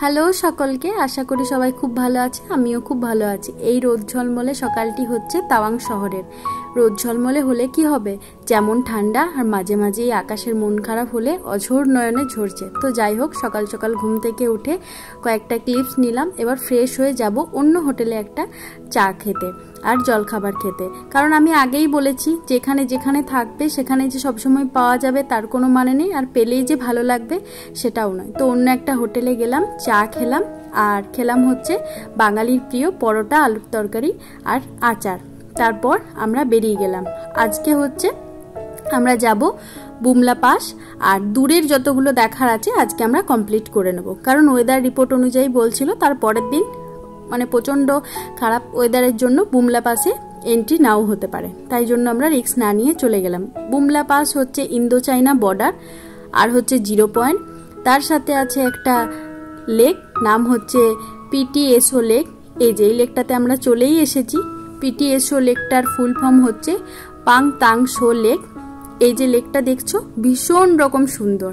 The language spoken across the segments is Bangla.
হ্যালো সকলকে, আশা করি সবাই খুব ভালো আছে। আমিও খুব ভালো আছি। এই রোদ ঝলমলে সকালটি হচ্ছে তাওয়াং শহরের। রোদ ঝলমলে হলে কি হবে, যেমন ঠান্ডা আর মাঝে মাঝে এই আকাশের মন খারাপ হলে অঝোর নয়নে ঝরছে। তো যাই হোক, সকাল সকাল ঘুম থেকে উঠে কয়েকটা ক্লিপস নিলাম। এবার ফ্রেশ হয়ে যাব অন্য হোটেলে একটা চা খেতে আর জলখাবার খেতে। কারণ আমি আগেই বলেছি, যেখানে যেখানে থাকবে সেখানে যে সবসময় পাওয়া যাবে তার কোনো মানে নেই, আর পেলেই যে ভালো লাগবে সেটাও নয়। তো অন্য একটা হোটেলে গেলাম, চা খেলাম আর খেলাম হচ্ছে বাঙালির প্রিয় পরোটা, আলুর তরকারি আর আচার। তারপর আমরা বেরিয়ে গেলাম। আজকে হচ্ছে আমরা যাব বুমলা পাস, আর দূরের যতগুলো দেখার আছে আজকে আমরা কমপ্লিট করে নেব। কারণ ওয়েদার রিপোর্ট অনুযায়ী বলছিল তার পরের দিন মানে প্রচণ্ড খারাপ ওয়েদারের জন্য বুমলা পাসে এন্ট্রি নাও হতে পারে। তাই জন্য আমরা রিস্ক না নিয়ে চলে গেলাম। বুমলা পাস হচ্ছে ইন্দো চাইনা বর্ডার আর হচ্ছে 0 পয়েন্ট। তার সাথে আছে একটা লেক, নাম হচ্ছে পিটিএসও লেক। এই যে এই লেকটাতে আমরা চলেই এসেছি। পিটিএসও লেকটার ফুল ফর্ম হচ্ছে পাং তাং শো লেক। এই যে লেকটা দেখছো, ভীষণ রকম সুন্দর।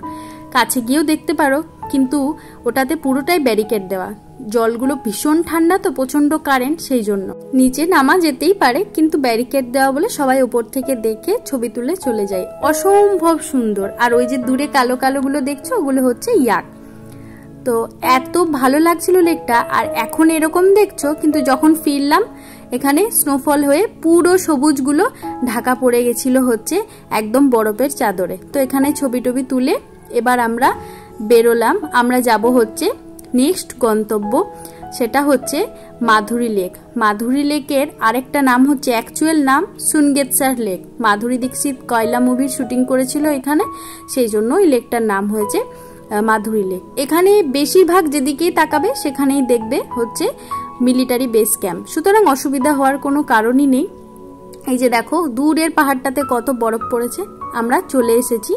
কাছে গিয়েও দেখতে পারো, কিন্তু ওটাতে পুরোটাই ব্যারিকেড দেওয়া। জলগুলো ভীষণ ঠান্ডা, তো প্রচন্ড কারেন্ট, সেই জন্য নিচে নামা যেতেই পারে, কিন্তু ব্যারিকেড দেওয়া বলে সবাই উপর থেকে দেখে ছবি তুলে চলে যায়। অসম্ভব সুন্দর। আর ওই যে দূরে কালো কালো গুলো দেখছো, ওগুলো হচ্ছে ইয়াক। তো এত ভালো লাগছিল লেকটা। আর এখন এরকম দেখছো, কিন্তু যখন ফিরলাম এখানে স্নোফল হয়ে পুরো সবুজগুলো ঢাকা পড়ে গেছিল হচ্ছে একদম বরফের চাদরে। তো এখানে ছবি টবি তুলে এবার আমরা বেরোলাম। আমরা যাব হচ্ছে নেক্সট গন্তব্য, সেটা হচ্ছে মাধুরী লেক। মাধুরী লেকের আরেকটা নাম হচ্ছে, অ্যাকচুয়াল নাম সুনগেতসার লেক। মাধুরী দীক্ষিত কয়লা মুভির শুটিং করেছিল এখানে, সেই জন্য এই লেকটার নাম হয়েছে মাধুরী লেক। এখানে বেশিরভাগ যেদিকেই তাকাবে সেখানেই দেখবে হচ্ছে মিলিটারি বেস ক্যাম্প, সুতরাং অসুবিধা হওয়ার কোনো কারণই নেই। এই যে দেখো দূরের পাহাড়টাতে কত বরফ পড়েছে। আমরা চলে এসেছি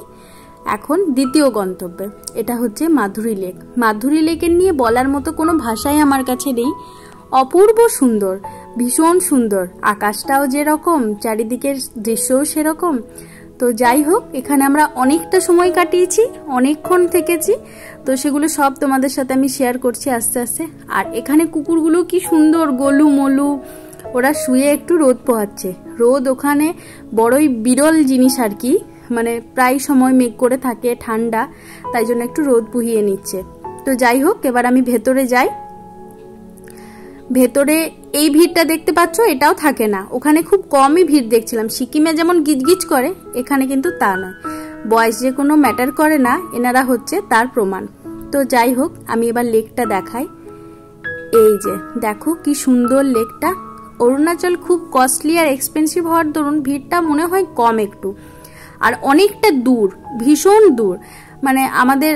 এখন দ্বিতীয় গন্তব্যে, এটা হচ্ছে মাধুরী লেক। মাধুরী লেকের নিয়ে বলার মতো কোনো ভাষাই আমার কাছে নেই। অপূর্ব সুন্দর, ভীষণ সুন্দর। আকাশটাও যেরকম, চারিদিকের দৃশ্যও সেরকম। তো যাই হোক, এখানে আমরা অনেকটা সময় কাটিয়েছি, অনেকক্ষণ থেকেছি। তো সেগুলো সব তোমাদের সাথে আমি শেয়ার করছি আস্তে আস্তে। আর এখানে কুকুরগুলো কি সুন্দর, গোলু মোলু, ওরা শুয়ে একটু রোদ পোহাচ্ছে। রোদ ওখানে বড়ই বিরল জিনিস আর কি, মানে প্রায় সময় মেঘ করে থাকে, ঠান্ডা, তাই জন্য একটু রোদ পুহিয়ে নিচ্ছে। তো যাই হোক, এবার আমি ভেতরে যাই। ভেতরে এই ভিড়টা দেখতে পাচ্ছ, এটাও থাকে না। ওখানে খুব কমই ভিড় দেখছিলাম। সিকিমে যেমন গিজগিজ করে, এখানে কিন্তু তা নয়। বয়স যে কোনো ম্যাটার করে না, এনারা হচ্ছে তার প্রমাণ। তো যাই হোক, আমি এবার লেকটা দেখাই। এই যে দেখো কি সুন্দর লেকটা। অরুণাচল খুব কস্টলি আর এক্সপেন্সিভ হওয়ার দরুন ভিড়টা মনে হয় কম একটু, আর অনেকটা দূর, ভীষণ দূর। মানে আমাদের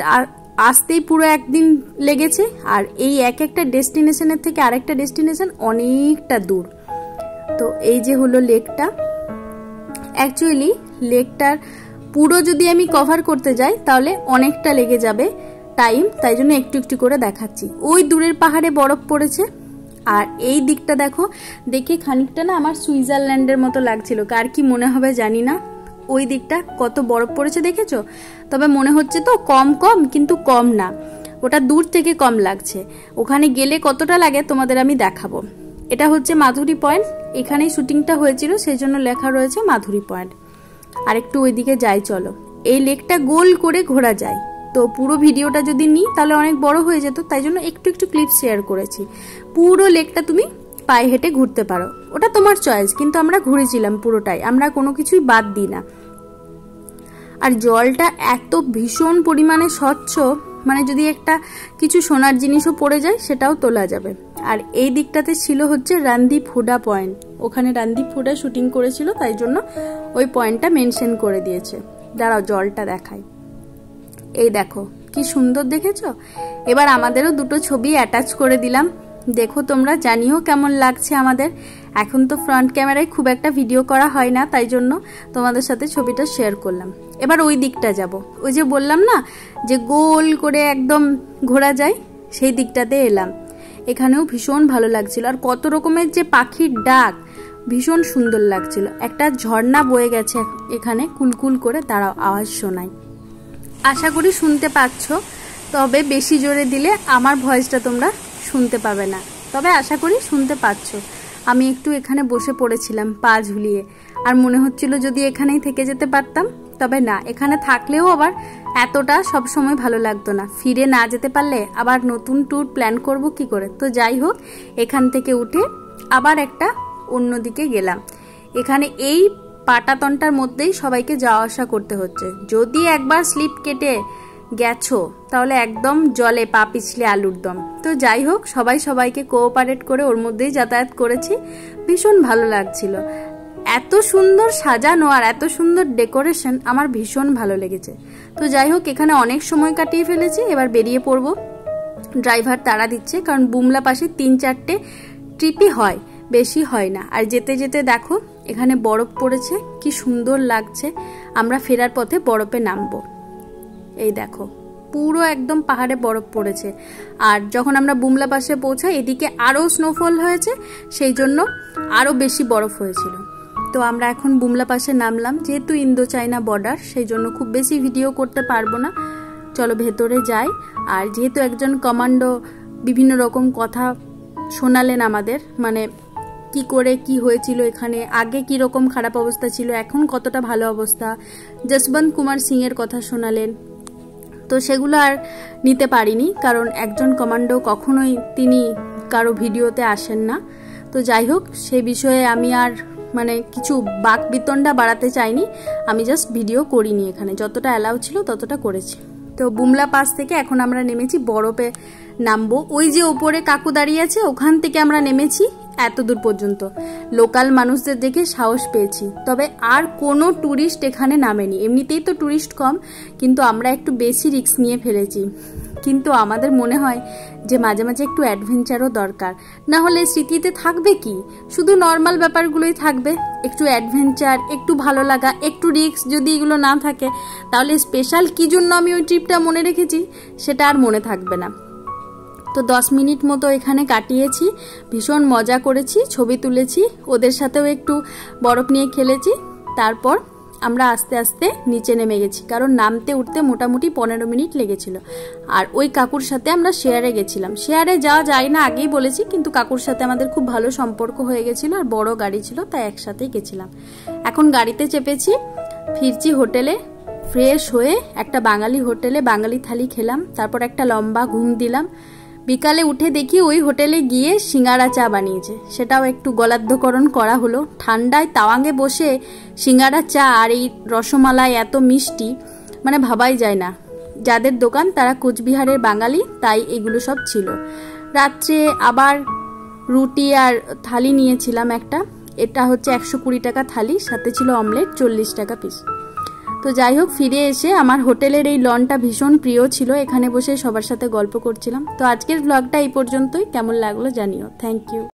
আসতেই পুরো একদিন লেগেছে। আর এই এক একটা ডেস্টিনেশনের থেকে আরেকটা ডেস্টিনেশন অনেকটা দূর। তো এই যে হলো লেকটা। অ্যাকচুয়ালি লেকটার পুরো যদি আমি কভার করতে যাই তাহলে অনেকটা লেগে যাবে টাইম, তাই জন্য একটু একটু করে দেখাচ্ছি। ওই দূরের পাহাড়ে বরফ পড়েছে, আর এই দিকটা দেখো, দেখে খানিকটা না আমার সুইজারল্যান্ডের মতো লাগছিল। কার কি মনে হবে জানি না। ওই দিকটা কত বরফ পড়েছে দেখেছো? তবে মনে হচ্ছে তো কম কম, কিন্তু কম না, ওটা দূর থেকে কম লাগছে। ওখানে গেলে কতটা লাগে তোমাদের আমি দেখাবো। এটা হচ্ছে মাধুরী পয়েন্ট, এখানেই শুটিংটা হয়েছিল, সেই জন্য লেখা রয়েছে মাধুরী পয়েন্ট। আর একটু ওইদিকে যাই চলো। এই লেকটা গোল করে ঘোরা যায়। তো পুরো ভিডিওটা যদি নিই তাহলে অনেক বড় হয়ে যেত, তাই জন্য একটু একটু ক্লিপ শেয়ার করেছি। পুরো লেকটা তুমি পায়ে হেঁটে ঘুরতে পারো, ওটা তোমার চয়েস, কিন্তু আমরা ঘুরেছিলাম পুরোটাই, আমরা কোনো কিছুই বাদ দিই না। আর জলটা এত ভীষণ পরিমাণে স্বচ্ছ, মানে যদি একটা কিছু সোনার জিনিসও পড়ে যায় সেটাও তোলা যাবে। আর এই দিকটাতে ছিল হচ্ছে রণদীপ হুডা পয়েন্ট। ওখানে রণদীপ হুডা শুটিং করেছিল, তাই জন্য ওই পয়েন্টটা মেনশন করে দিয়েছে। দাঁড়াও জলটা দেখাই। এই দেখো কি সুন্দর, দেখেছো? এবার আমাদেরও দুটো ছবি অ্যাটাচ করে দিলাম। দেখো তোমরা, জানিও কেমন লাগছে আমাদের। এখন তো ফ্রন্ট ক্যামেরায় খুব একটা ভিডিও করা হয় না, তাই জন্য তোমাদের সাথে ছবিটা শেয়ার করলাম। এবার ওই দিকটা যাব। ওই যে বললাম না যে গোল করে একদম ঘোরা যায়, সেই দিকটাতে এলাম। এখানেও ভীষণ ভালো লাগছিল। আর কত রকমের যে পাখির ডাক, ভীষণ সুন্দর লাগছিল। একটা ঝর্ণা বয়ে গেছে এখানে কুলকুল করে, দাঁড়াও আওয়াজ শোনাই। আশা করি শুনতে পাচ্ছ। তবে বেশি জোরে দিলে আমার ভয়েসটা তোমরা শুনতে পাবে না, তবে আশা করি শুনতে পাচ্ছ। আমি একটু এখানে বসে পড়েছিলাম পা ঝুলিয়ে, আর মনে হচ্ছিল যদি এখানেই থেকে যেতে পারতাম, তবে না, এখানে থাকলেও আবার এতটা সব সময় ভালো লাগতো না। ফিরে না যেতে পারলে আবার নতুন ট্যুর প্ল্যান করব কি করে। তো যাই হোক, এখান থেকে উঠে আবার একটা অন্যদিকে গেলাম। এখানে এই পাটাতনটার মধ্যেই সবাইকে যাওয়া আসা করতে হচ্ছে। যদি একবার স্লিপ কেটে গেছো তাহলে একদম জলে পা পিছলে আলুর দম। তো যাই হোক, সবাই সবাইকে কোঅপারেট করে ওর মধ্যেই যাতায়াত করেছি। ভীষণ ভালো লাগছিল, এত সুন্দর সাজানো আর এত সুন্দর ডেকোরেশন আমার ভীষণ ভালো লেগেছে। তো যাই হোক, এখানে অনেক সময় কাটিয়ে ফেলেছি, এবার বেরিয়ে পড়ব। ড্রাইভার তাড়া দিচ্ছে, কারণ বুমলা পাশে 3-4টে ট্রিপই হয়, বেশি হয় না। আর যেতে যেতে দেখো এখানে বরফ পড়েছে, কি সুন্দর লাগছে। আমরা ফেরার পথে বরফে নামবো। এই দেখো পুরো একদম পাহাড়ে বরফ পড়েছে। আর যখন আমরা বুমলা পাশে পৌঁছাই এদিকে আরও স্নোফল হয়েছে, সেই জন্য আরও বেশি বরফ হয়েছিল। তো আমরা এখন বুমলা পাশে নামলাম। যেহেতু ইন্দো চায়না বর্ডার, সেই জন্য খুব বেশি ভিডিও করতে পারবো না। চলো ভেতরে যাই। আর যেহেতু একজন কমান্ডো বিভিন্ন রকম কথা শোনালেন আমাদের, মানে কি করে কি হয়েছিল এখানে, আগে কি রকম খারাপ অবস্থা ছিল, এখন কতটা ভালো অবস্থা, যশবন্ত কুমার সিং এর কথা শোনালেন। তো সেগুলো আর নিতে পারিনি, কারণ একজন কমান্ডো কখনোই তিনি কারো ভিডিওতে আসেন না। তো যাই হোক, সে বিষয়ে আমি আর মানে কিছু বাকবিতণ্ডা বাড়াতে চাইনি। আমি জাস্ট ভিডিও করিনি, এখানে যতটা অ্যালাউ ছিল ততটা করেছি। তো বুমলা পাস থেকে এখন আমরা নেমেছি বরফে নামবো। ওই যে ওপরে কাকু দাঁড়িয়ে আছে, ওখান থেকে আমরা নেমেছি এত দূর পর্যন্ত। লোকাল মানুষদের দেখে সাহস পেয়েছি, তবে আর কোনো ট্যুরিস্ট এখানে নামেনি। এমনিতেই তো ট্যুরিস্ট কম, কিন্তু আমরা একটু বেশি রিস্ক নিয়ে ফেলেছি। কিন্তু আমাদের মনে হয় যে মাঝে মাঝে একটু অ্যাডভেঞ্চারও দরকার, না হলে স্মৃতিতে থাকবে কি, শুধু নর্মাল ব্যাপারগুলোই থাকবে। একটু অ্যাডভেঞ্চার, একটু ভালো লাগা, একটু রিস্ক যদি এগুলো না থাকে, তাহলে স্পেশাল কী জন্য আমি ওই ট্রিপটা মনে রেখেছি সেটা আর মনে থাকবে না। তো 10 মিনিট মতো এখানে কাটিয়েছি, ভীষণ মজা করেছি, ছবি তুলেছি, ওদের সাথেও একটু বরফ নিয়ে খেলেছি। তারপর আমরা আস্তে আস্তে নিচে নেমে গেছি, কারণ নামতে উঠতে মোটামুটি 15 মিনিট লেগেছিল। আর ওই কাকুর সাথে আমরা শেয়ারে গেছিলাম। শেয়ারে যাওয়া যায় না আগেই বলেছি, কিন্তু কাকুর সাথে আমাদের খুব ভালো সম্পর্ক হয়ে গেছিলো, আর বড় গাড়ি ছিল, তাই একসাথেই গেছিলাম। এখন গাড়িতে চেপেছি, ফিরছি হোটেলে। ফ্রেশ হয়ে একটা বাঙালি হোটেলে বাঙালি থালি খেলাম, তারপর একটা লম্বা ঘুম দিলাম। বিকালে উঠে দেখি ওই হোটেলে গিয়ে সিঙ্গারা চা বানিয়েছে, সেটাও একটু গলাধ্যকরণ করা হলো। ঠান্ডায় তাওয়াঙ্গে বসে সিঙ্গারা চা আর এই রসমালাই এত মিষ্টি, মানে ভাবাই যায় না। যাদের দোকান তারা কোচবিহারের বাঙালি, তাই এগুলো সব ছিল। রাত্রে আবার রুটি আর থালি নিয়েছিলাম একটা, এটা হচ্ছে 120 টাকা থালি, সাথে ছিল অমলেট 40 টাকা পিস। তো যাই হোক, ফিরে এসে আমার হোটেলের এই লনটা ভীষণ প্রিয় ছিল, এখানে বসে সবার সাথে গল্প করছিলাম। তো আজকের ব্লগটা এই পর্যন্তই, কেমন লাগলো জানিও। Thank you.